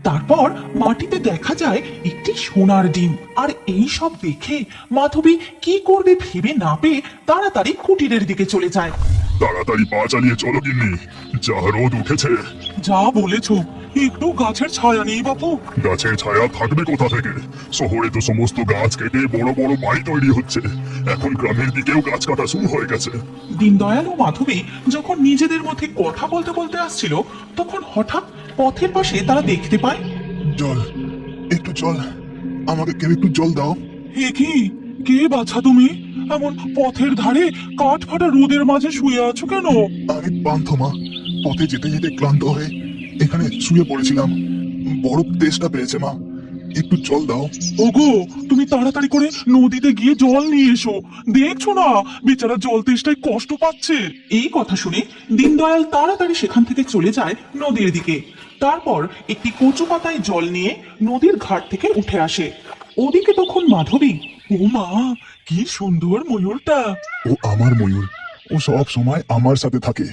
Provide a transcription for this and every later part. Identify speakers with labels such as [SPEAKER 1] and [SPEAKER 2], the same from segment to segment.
[SPEAKER 1] তারপর মাটিতে দেখা যায় একটি সোনার ডিম। আর এই সব দেখে মাধবী কি করবে ভেবে না পেয়ে তাড়াতাড়ি কুটিরের দিকে চলে যায়।
[SPEAKER 2] তাড়াতাড়ি পা চালিয়ে চলো গিন্নি, যা রোদ উঠেছে।
[SPEAKER 1] যা বলেছো, একটু গাছের ছায়া নেই বাপু।
[SPEAKER 2] গাছের ছায়া থাকবে কোথা থেকে? শহরে তো সমস্ত গাছ কেটে বড় বড় বাড়ি তৈরি হচ্ছে, এখন গ্রামের দিকেও গাছ কাটা শুরু হয়ে গেছে।
[SPEAKER 1] দীনদয়াল ও মাধবী যখন নিজেদের মধ্যে কথা বলতে বলতে আসছিল, তখন হঠাৎ পথের পাশে তারা দেখতে পায়।
[SPEAKER 2] জল, একটু জল, আমাকে কেউ একটু জল দাও।
[SPEAKER 1] হে কি, কে বাছা তুমি? এমন পথের ধারে কাঠ ফাটা রোদের মাঝে শুয়ে আছো কেন?
[SPEAKER 2] আমি পান্থ মা, পথে যেতে যেতে ক্লান্ত হয়ে এখানে শুয়ে পড়েছিলাম। বড় তেষ্টা পেয়েছে মা, একটু জল দাও।
[SPEAKER 1] ওগো, তুমি তাড়াতাড়ি করে নদীতে গিয়ে জল নিয়ে এসো। দেখছো না বেচারা জল তেষ্টায় কষ্ট পাচ্ছে। এই কথা শুনে দীনদয়াল তাড়াতাড়ি সেখান থেকে চলে যায় নদীর দিকে। তারপর একটি কচু পাতায় জল নিয়ে নদীর ঘাট থেকে উঠে আসে। ওদিকে তখন মাধবী, ও মা, কি সুন্দর ময়ূরটা।
[SPEAKER 2] ও আমার ময়ূর, ও সব সময় আমার সাথে থাকে।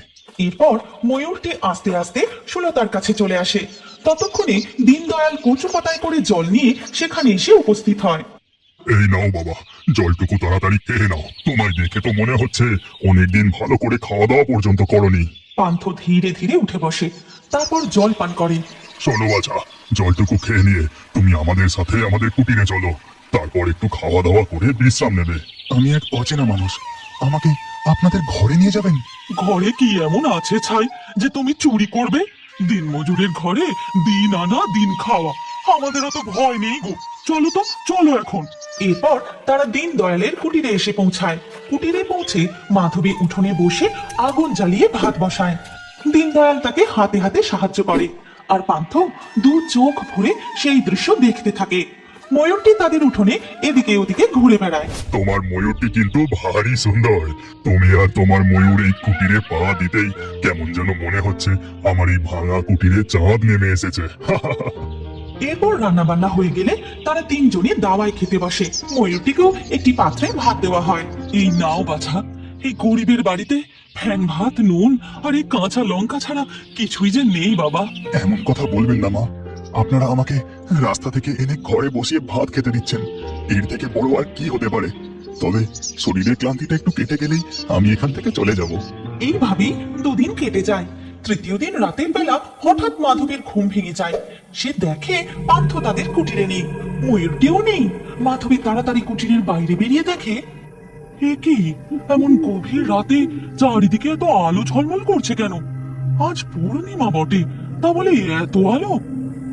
[SPEAKER 1] এরপর ময়ূরটি আস্তে আস্তে সুলতার কাছে চলে আসে। ততক্ষণে দীনদয়াল কচু পাতায় করে জল নিয়ে সেখানে এসে উপস্থিত হয়।
[SPEAKER 2] এই নাও বাবা, জলটুকু তাড়াতাড়ি খেয়ে নাও। তোমায় দেখে তো মনে হচ্ছে অনেকদিন ভালো করে খাওয়া দাওয়া পর্যন্ত করনি।
[SPEAKER 1] পান্থ ধীরে ধীরে উঠে বসে, তারপর জল পান করে।
[SPEAKER 2] চলো বাছা, জলটুকু খেয়ে নিয়ে তুমি আমাদের সাথে আমাদের কুটিরে চলো, তারপর একটু খাওয়া দাওয়া করে বিশ্রাম নেবে। আমি এক অচেনা মানুষ, আমাকে আপনাদের ঘরে নিয়ে যাবেন?
[SPEAKER 1] ঘরে কি এমন আছে ছাই যে তুমি চুরি করবে? দিন মজুরের ঘরে দিন আনা দিন খাওয়া, আমাদের অত ভয় নেই গো। চলো তো, চলো এখন। এরপর তারা দীনদয়ালের কুটিরে এসে পৌঁছায়। কুটিরে পৌঁছে মাধবী উঠোনে বসে আগুন জ্বালিয়ে ভাত বসায়। দীনদয়াল তাকে হাতে হাতে সাহায্য করে, আর পান্থ দু চোখ ভরে সেই দৃশ্য দেখতে থাকে। ময়ূরটি তাদের উঠোনে এদিকে ওদিকে ঘুরে বেড়ায়।
[SPEAKER 2] তোমার ময়ূরটি কিন্তু ভারী সুন্দর। তুমি আর তোমার ময়ূর এই কুটিরে পা দিতেই কেমন যেন মনে হচ্ছে আমার এই ভাঙা কুটিরে চাঁদ নেমে এসেছে।
[SPEAKER 1] এরপর রান্না বান্না হয়ে গেলে তারা তিনজনে দাওয়াই খেতে বসে। ময়ূরটিকেও একটি পাত্রে ভাত দেওয়া হয়। এই নাও বাছা, এই গরিবের বাড়িতে ফ্যান ভাত, নুন আর এই কাঁচা লঙ্কা ছাড়া কিছুই যে নেই বাবা।
[SPEAKER 2] এমন কথা বলবেন না মা, আপনারা আমাকে রাস্তা থেকে এনে ঘরে বসিয়ে ভাত খেতে দিচ্ছেন, এর থেকে বড় আর কি হতে পারে? তবে শরীরের ক্লান্তিটা একটু কেটে গেলেই আমি এখান থেকে চলে যাব।
[SPEAKER 1] এইভাবেই দুদিন কেটে যায়। তৃতীয় দিন রাতের বেলা হঠাৎ মাধবীর ঘুম ভেঙে যায়। সে দেখে পান্থ তাদের কুটিরে নেই, ময়ূরটিও নেই। মাধবী তাড়াতাড়ি কুটিরের বাইরে বেরিয়ে দেখে, এ কি, এমন গভীর রাতে চারিদিকে এত আলো ঝলমল করছে কেন? আজ পূর্ণিমা বটে, তা বলে এত আলো?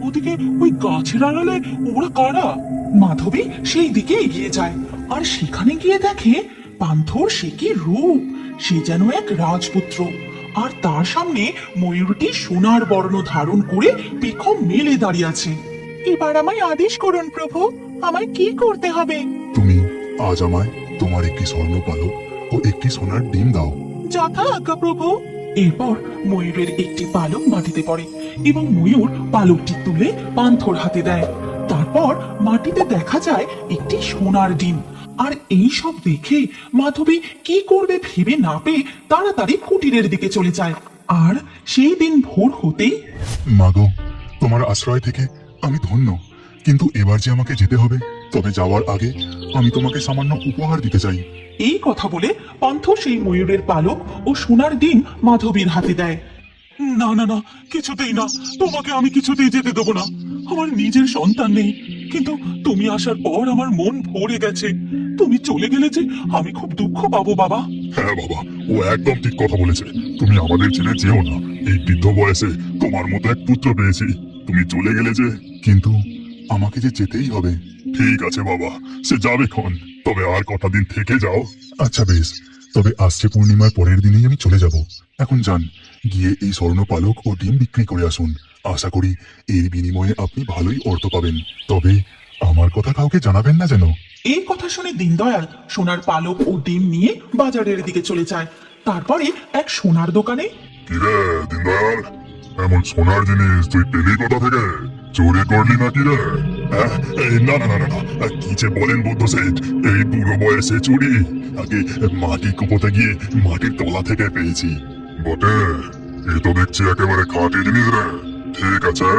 [SPEAKER 1] ওদিকে ওই গাছের আড়ালে ওরা কারা? মাধবী সেই দিকে এগিয়ে যায়, আর সেখানে গিয়ে দেখে পান্থর সে কি রূপ! সে যেন এক রাজপুত্র, আর তার সামনে ময়ূরটি সোনার বর্ণ ধারণ করে পেখম মেলে দাঁড়িয়ে আছে। এবার আমায় আদেশ করুন প্রভু, আমায় কি করতে হবে?
[SPEAKER 2] তুমি আজ আমায় তোমার একটি স্বর্ণ পালক ও একটি সোনার ডিম দাও।
[SPEAKER 1] যথা আজ্ঞা প্রভু। এরপর ময়ূরের একটি পালক মাটিতে পড়ে এবং ময়ূর পালকটি তুলে পান্থর হাতে দেয়। তারপর মাটিতে দেখা যায় একটি সোনার ডিম। আর এই সব দেখে মাধবী কি করবে ভেবে না পেয়ে তাড়াতাড়ি কুটিরের দিকে চলে যায়। আর সেই দিন ভোর হতেই,
[SPEAKER 2] মাগো, তোমার আশ্রয় থেকে আমি ধন্য, কিন্তু এবার যে আমাকে যেতে হবে, তবে যাওয়ার আগে আমি তোমাকে সামান্য উপহার দিতে চাই।
[SPEAKER 1] এই কথা বলে পান্থ সেই ময়ূরের পালক ও সোনার ডিম মাধবীর হাতে দেয়। না না না, কিছুতেই না, তোমাকে আমি কিছুতেই যেতে দেবো না। আমার নিজের সন্তান নেই, কিন্তু তুমি আসার পর আমার মন ভরে গেছে। তুমি চলে গেলে যে আমি খুব দুঃখ পাবো বাবা।
[SPEAKER 2] হ্যাঁ বাবা, ও একদম ঠিক কথা বলেছে। তুমি আমাদের ছেড়ে যেও না, এই বৃদ্ধ বয়সে তোমার মতো এক পুত্র পেয়েছি। তুমি চলে গেলে যে, কিন্তু আমাকে যে যেতেই হবে। ঠিক আছে বাবা, সে যাবে ক্ষণ, তবে আর কটা দিন থেকে যাও। আচ্ছা বেশ, তবে আসছে পূর্ণিমার পরের দিনেই আমি চলে যাব। এখন যান, গিয়ে এই স্বর্ণ পালক ও ডিম বিক্রি করে আসুন। আশা করি এর বিনিময়ে আপনি ভালোই অর্থ পাবেন। তবে আমার কথা কাউকে জানাবেন না যেন।
[SPEAKER 1] এই কথা শুনে দীনদয়াল সোনার পালক ও ডিম নিয়ে বাজারের দিকে চলে যায়। তারপরে এক সোনার দোকানে,
[SPEAKER 2] কিরে দীনদয়াল, এমন সোনার জিনিস তুই পেলি কোথা থেকে? চুরি করলি নাকি রে? না না না না না, কি যে বলেন বুদ্ধ শেঠ, এই বুড়ো বয়সে চুরি? আগে মাটি কুপোতে গিয়ে মাটির তলা থেকে পেয়েছি। বটে, এ তো দেখছি একেবারে খাঁটি জিনিস রে। ঠিক আছে,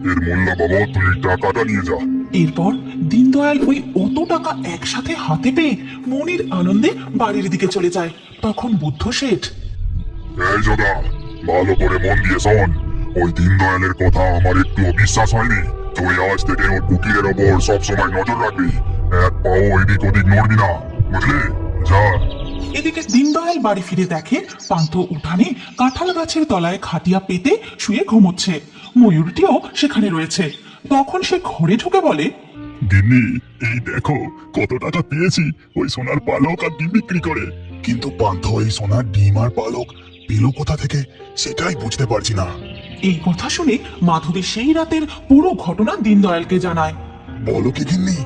[SPEAKER 2] এর মূল্য বাবদ তুই টাকাটা নিয়ে যা।
[SPEAKER 1] এরপর দীনদয়াল ওই অত টাকা একসাথে হাতে পেয়ে মনির আনন্দে বাড়ির দিকে চলে যায়। তখন বুদ্ধ শেঠ,
[SPEAKER 2] এই জগা, ভালো করে মন দিয়ে শোন। ওই দীনদয়ালের কথা আমার একটু বিশ্বাস হয়নি। তুই আজ থেকে ওর কুটিরের ওপর সবসময় নজর রাখবি। এক পাও এদিক ওদিক নড়বি না, বুঝলি? যা।
[SPEAKER 1] এদিকে দীনদয়াল বাড়ি ফিরে দেখে পান্থ উঠানে কাঁঠাল গাছের তলায় খাটিয়া পেতে শুয়ে ঘুমোচ্ছে। ময়ূরটিও সেখানে রয়েছে। তখন সে ঘরে ঢুকে বলে,
[SPEAKER 2] গিন্নি, এই দেখো কত টাকা পেয়েছি ওই সোনার পালক আর ডিম বিক্রি করে। কিন্তু পান্থ এই সোনার ডিম আর পালক পেল কোথা থেকে সেটাই বুঝতে পারছি না।
[SPEAKER 1] এই কথা শুনে মাধবী সেই রাতের পুরো ঘটনা দীনদয়ালকে জানায়।
[SPEAKER 2] বলো কি গিন্নি,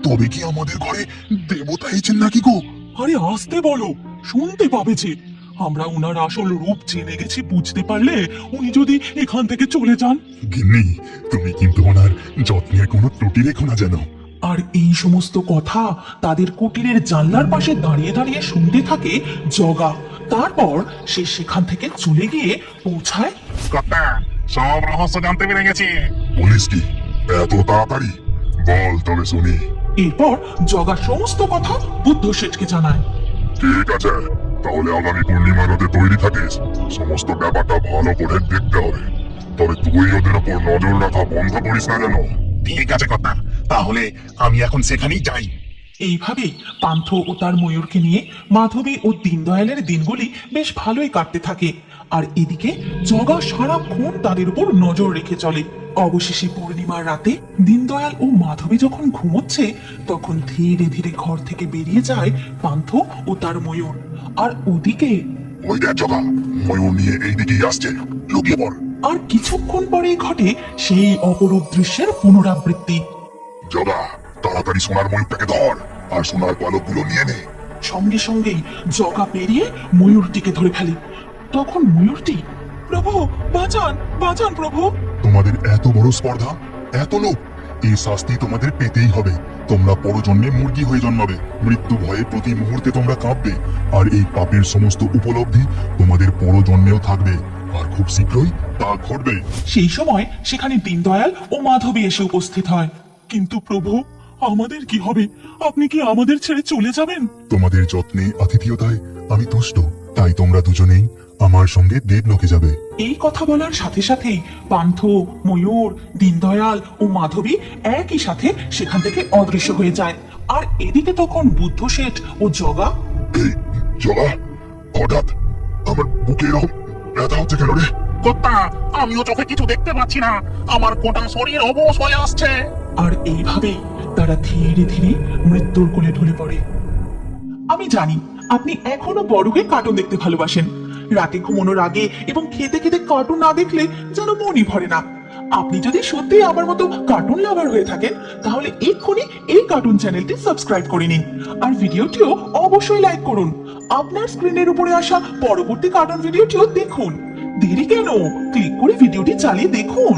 [SPEAKER 2] তবে কি আমাদের ঘরে দেবতা এসেছেন নাকি গো?
[SPEAKER 1] আরে আসতে বলো, শুনতে পাবে যে। আমরা উনার আসল রূপ জেনে গেছি, বুঝতে পারলে উনি যদি এখান থেকে চলে যান।
[SPEAKER 2] গিন্নি, তুমি কিন্তু ওনার যত্নের কোনো ত্রুটি রেখো না যেন।
[SPEAKER 1] আর এই সমস্ত কথা তাদের কুটিরের জানলার পাশে দাঁড়িয়ে দাঁড়িয়ে শুনতে থাকে জগা। তারপর সে সেখান থেকে চলে গিয়ে পৌঁছায়।
[SPEAKER 3] কর্তা, সব রহস্য জানতে পেরে গেছি।
[SPEAKER 2] বলিস কি এত তাড়াতাড়ি? বল তবে শুনি।
[SPEAKER 1] এরপর জগা সমস্ত কথা বুদ্ধ শেঠকে জানায়।
[SPEAKER 2] ঠিক আছে, তাহলে আগামী পূর্ণিমা রাতে তৈরি থাকিস। সমস্ত ব্যাপারটা ভালো করে দেখতে হবে। তবে তুই ওদের ওপর নজর রাখা বন্ধ করিস না যেন।
[SPEAKER 3] ঠিক আছে কর্তা, তাহলে আমি এখন সেখানেই যাই।
[SPEAKER 1] এইভাবেই পান্থ ও তার ময়ূরকে নিয়ে মাধবী ও দীনদয়ালের দিনগুলি বেশ ভালোই কাটতে থাকে। আর এদিকে জগা সারাক্ষণ তাদের উপর নজর রেখে চলে। অবশেষে পূর্ণিমার রাতে দীনদয়াল ও মাধবী যখন ঘুমোচ্ছে, তখন ধীরে ধীরে ঘর থেকে বেরিয়ে যায় পান্থ ও তার ময়ূর। আর ওদিকে
[SPEAKER 2] ওই দেখ জগা, ময়ূর নিয়ে এই দিকেই আসছে, লুকিয়ে পড়।
[SPEAKER 1] আর কিছুক্ষণ পরেই ঘটে সেই অপরূপ দৃশ্যের পুনরাবৃত্তি।
[SPEAKER 2] জগা, তাড়াতাড়ি সোনার ময়ূরটাকে ধর আর সোনার পালকগুলো নিয়ে নে।
[SPEAKER 1] সঙ্গে সঙ্গেই জগা পেরিয়ে ময়ূরটিকে ধরে ফেলে। তখন ময়ূরটি, প্রভু বাঁচান, বাঁচান প্রভু।
[SPEAKER 2] তোমাদের এত বড় স্পর্ধা, এত লোভ, এই শাস্তি তোমাদের পেতেই হবে। তোমরা পরজন্মে মুরগি হয়ে জন্মাবে। মৃত্যু ভয়ে প্রতি মুহূর্তে তোমরা কাঁপবে। আর এই পাপের সমস্ত উপলব্ধি তোমাদের পরজন্মেও থাকবে। আর খুব শীঘ্রই তা ঘটবে।
[SPEAKER 1] সেই সময় সেখানে দীনদয়াল ও মাধবী এসে উপস্থিত হয়। কিন্তু প্রভু, আমাদের কি হবে? আপনি কি আমাদের ছেড়ে চলে যাবেন?
[SPEAKER 2] তোমাদের যত্নে আতিথেয়তায় আমি তুষ্ট, তাই তোমরা দুজনেই আমার সঙ্গে দেবলোকে যাবে।
[SPEAKER 1] এই কথা বলার সাথে সাথেই পান্থ, ময়ূর, দীনদয়াল ও মাধবী একই সাথে সেখান থেকে অদৃশ্য হয়ে যায়। আর এদিকে তখন বুদ্ধ শেঠ ও জগা,
[SPEAKER 2] এই জগা, হঠাৎ আমার বুকে এরকম ব্যথা হচ্ছে কেন রে?
[SPEAKER 3] কর্তা, আমিও চোখে কিছু দেখতে পাচ্ছি না। আমার গোটা শরীর অবশ হয়ে আসছে।
[SPEAKER 1] আর এইভাবেই তারা ধীরে ধীরে মৃত্যুর কোলে ঢলে পড়ে। আমি জানি আপনি এখনো বড় হয়ে কার্টুন দেখতে ভালোবাসেন। রাতে ঘুমানোর আগে এবং খেতে খেতে কার্টুন না দেখলে যেন মনই ভরে না। আপনি যদি সত্যি আমার মতো কার্টুন লাভার হয়ে থাকেন, তাহলে এক্ষুনি এই কার্টুন চ্যানেলটি সাবস্ক্রাইব করে নিন। আর ভিডিওটিও অবশ্যই লাইক করুন। আপনার স্ক্রিনের উপরে আসা পরবর্তী কার্টুন ভিডিওটিও দেখুন। দেরি কেন? ক্লিক করে ভিডিওটি চালিয়ে দেখুন।